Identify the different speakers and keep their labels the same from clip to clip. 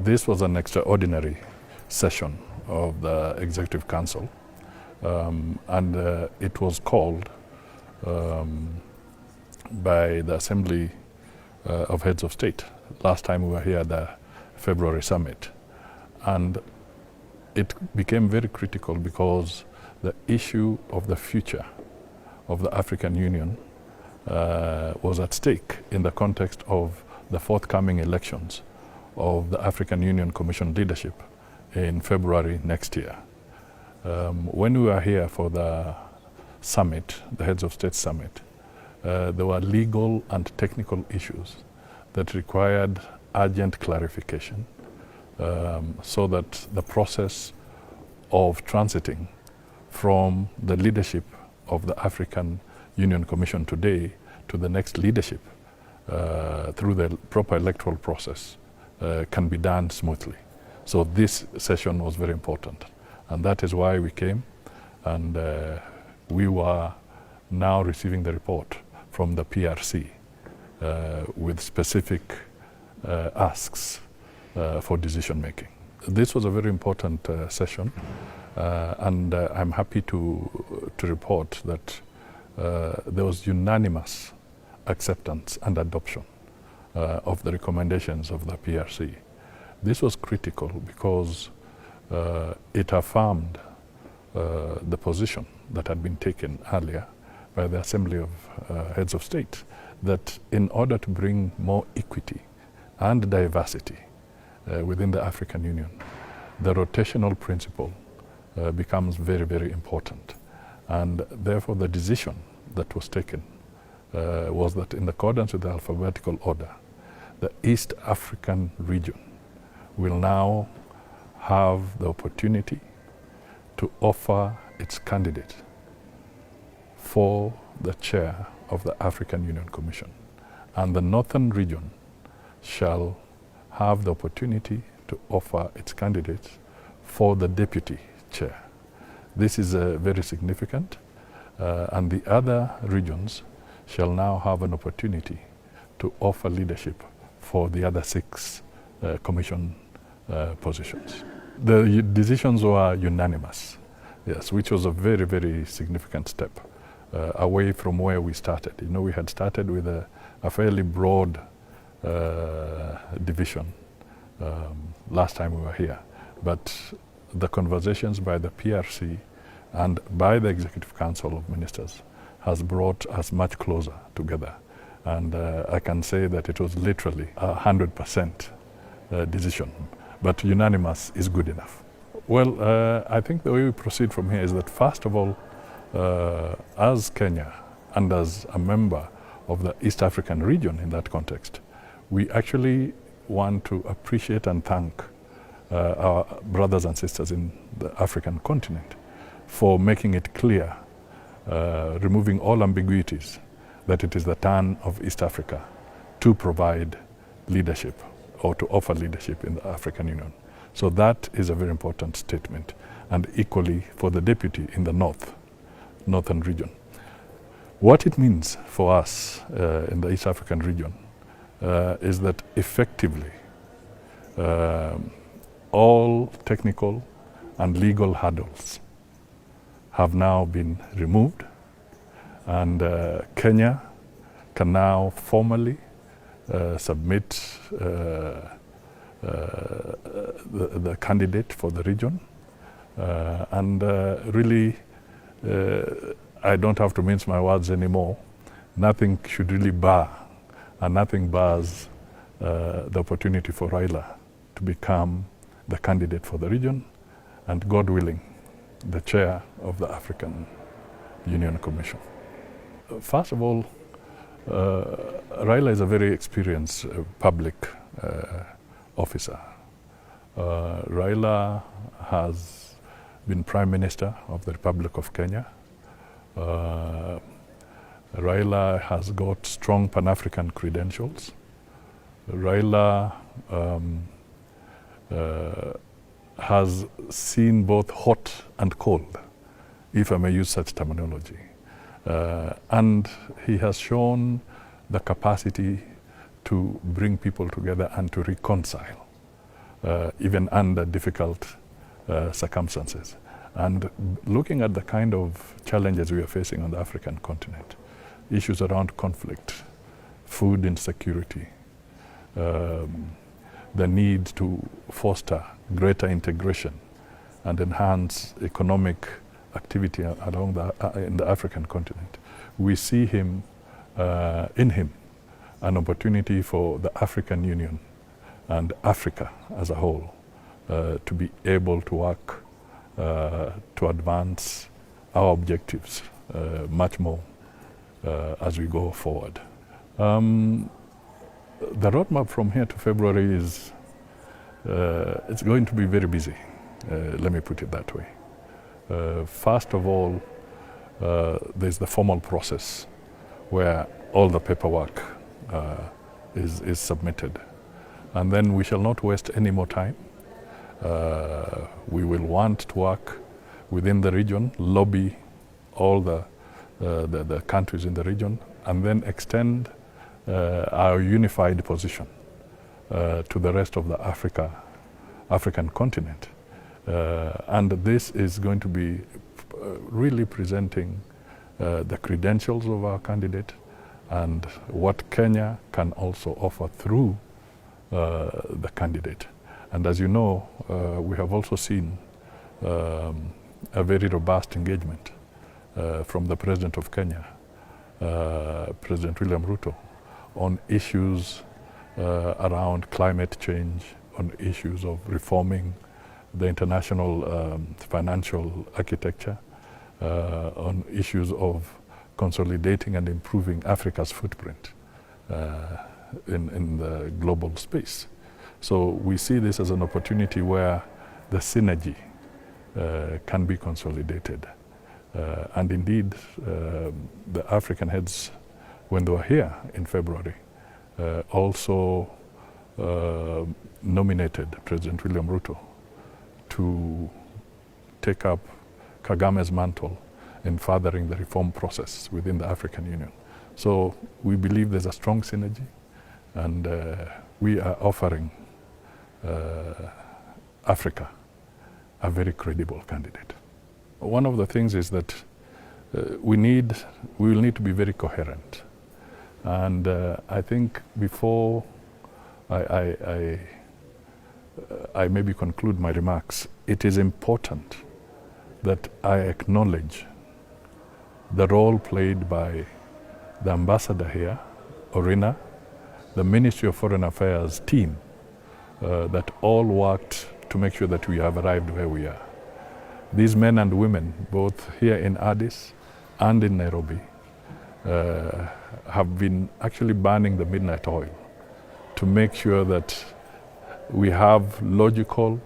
Speaker 1: This was an extraordinary session of the Executive Council, and it was called by the Assembly of Heads of State. Last time we were here at the February summit, and it became very critical because the issue of the future of the African Union was at stake in the context of the forthcoming elections of the African Union Commission leadership in February next year. When we were here for the summit, the Heads of State Summit, there were legal and technical issues that required urgent clarification so that the process of transiting from the leadership of the African Union Commission today to the next leadership through the proper electoral process can be done smoothly. So this session was very important, and that is why we came, and we were now receiving the report from the PRC with specific asks for decision making. This was a very important session, and I'm happy to report that there was unanimous acceptance and adoption of the recommendations of the PRC. This was critical because it affirmed the position that had been taken earlier by the Assembly of Heads of State, that in order to bring more equity and diversity within the African Union, the rotational principle becomes very, very important. And therefore the decision that was taken was that in accordance with the alphabetical order, the East African region will now have the opportunity to offer its candidate for the chair of the African Union Commission. And the Northern region shall have the opportunity to offer its candidate for the deputy chair. This is very significant, and the other regions shall now have an opportunity to offer leadership for the other 6 commission positions. The decisions were unanimous, yes, which was a very, very significant step away from where we started. You know, we had started with a fairly broad division last time we were here, but the conversations by the PRC and by the Executive Council of Ministers has brought us much closer together. And I can say that it was literally 100% decision, but unanimous is good enough. Well, I think the way we proceed from here is that, first of all, as Kenya and as a member of the East African region in that context, we actually want to appreciate and thank our brothers and sisters in the African continent for making it clear, removing all ambiguities, that it is the turn of East Africa to provide leadership or to offer leadership in the African Union. So that is a very important statement, and equally for the deputy in the northern region. What it means for us in the East African region is that effectively all technical and legal hurdles have now been removed, and Kenya can now formally submit the candidate for the region, and really I don't have to mince my words anymore. Nothing should really bar, and nothing bars the opportunity for Raila to become the candidate for the region, and God willing, the chair of the African Union Commission. First of all, Raila is a very experienced public officer. Raila has been Prime Minister of the Republic of Kenya. Raila has got strong Pan-African credentials. Raila has seen both hot and cold, if I may use such terminology. And he has shown the capacity to bring people together and to reconcile even under difficult circumstances. And looking at the kind of challenges we are facing on the African continent, issues around conflict, food insecurity, the need to foster greater integration and enhance economic activity along in the African continent, we see in him an opportunity for the African Union and Africa as a whole to be able to work to advance our objectives much more as we go forward. The roadmap from here to February is it's going to be very busy. Let me put it that way. First of all, there's the formal process where all the paperwork is submitted. And then we shall not waste any more time. We will want to work within the region, lobby all the countries in the region, and then extend our unified position to the rest of the African continent. And this is going to be really presenting the credentials of our candidate and what Kenya can also offer through the candidate. And as you know, we have also seen a very robust engagement from the President of Kenya, President William Ruto, on issues around climate change, on issues of reforming the international financial architecture, on issues of consolidating and improving Africa's footprint in the global space. So we see this as an opportunity where the synergy can be consolidated. And indeed, the African heads, when they were here in February, also nominated President William Ruto to take up Kagame's mantle in furthering the reform process within the African Union. So we believe there's a strong synergy, and we are offering Africa a very credible candidate. One of the things is that we will need to be very coherent. And I think before I maybe conclude my remarks, it is important that I acknowledge the role played by the ambassador here, Orina, the Ministry of Foreign Affairs team, that all worked to make sure that we have arrived where we are. These men and women, both here in Addis and in Nairobi, have been actually burning the midnight oil to make sure that we have logical,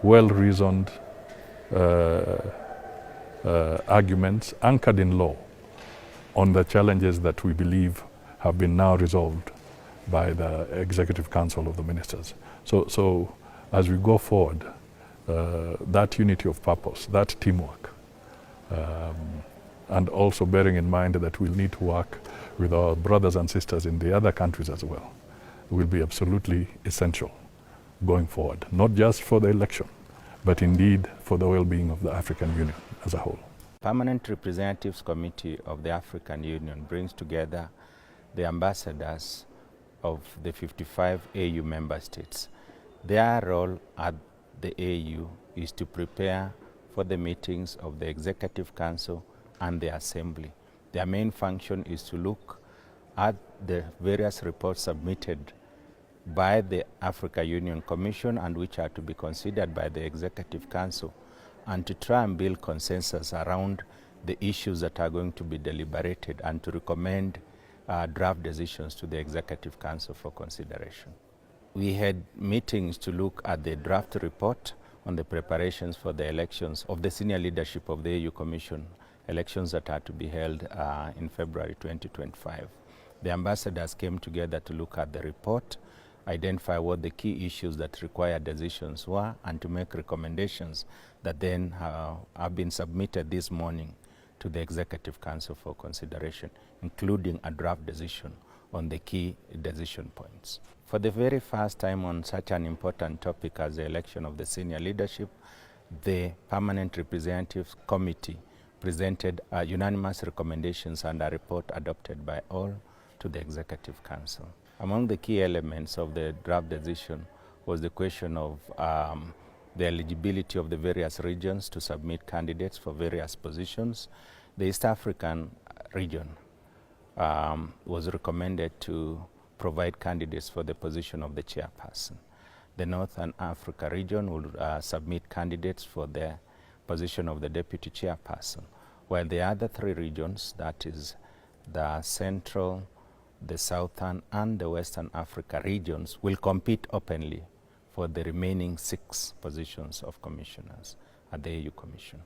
Speaker 1: well-reasoned arguments anchored in law on the challenges that we believe have been now resolved by the Executive Council of the Ministers. So as we go forward, that unity of purpose, that teamwork, and also bearing in mind that we'll need to work with our brothers and sisters in the other countries as well, will be absolutely essential going forward, not just for the election, but indeed for the well-being of the African Union as a whole.
Speaker 2: Permanent Representatives Committee of the African Union brings together the ambassadors of the 55 AU member states. Their role at the AU is to prepare for the meetings of the Executive Council and the Assembly. Their main function is to look at the various reports submitted by the Africa Union Commission and which are to be considered by the Executive Council, and to try and build consensus around the issues that are going to be deliberated and to recommend draft decisions to the Executive Council for consideration. We had meetings to look at the draft report on the preparations for the elections of the senior leadership of the AU Commission, elections that are to be held in February 2025. The ambassadors came together to look at the report, identify what the key issues that require decisions were, and to make recommendations that then have been submitted this morning to the Executive Council for consideration, including a draft decision on the key decision points. For the very first time on such an important topic as the election of the senior leadership, the Permanent Representatives Committee presented unanimous recommendations and a report adopted by all to the Executive Council. Among the key elements of the draft decision was the question of the eligibility of the various regions to submit candidates for various positions. The East African region was recommended to provide candidates for the position of the chairperson. The Northern Africa region would submit candidates for the position of the deputy chairperson, while the other three regions, that is the Central, the Southern and the Western Africa regions, will compete openly for the remaining 6 positions of commissioners at the AU Commission.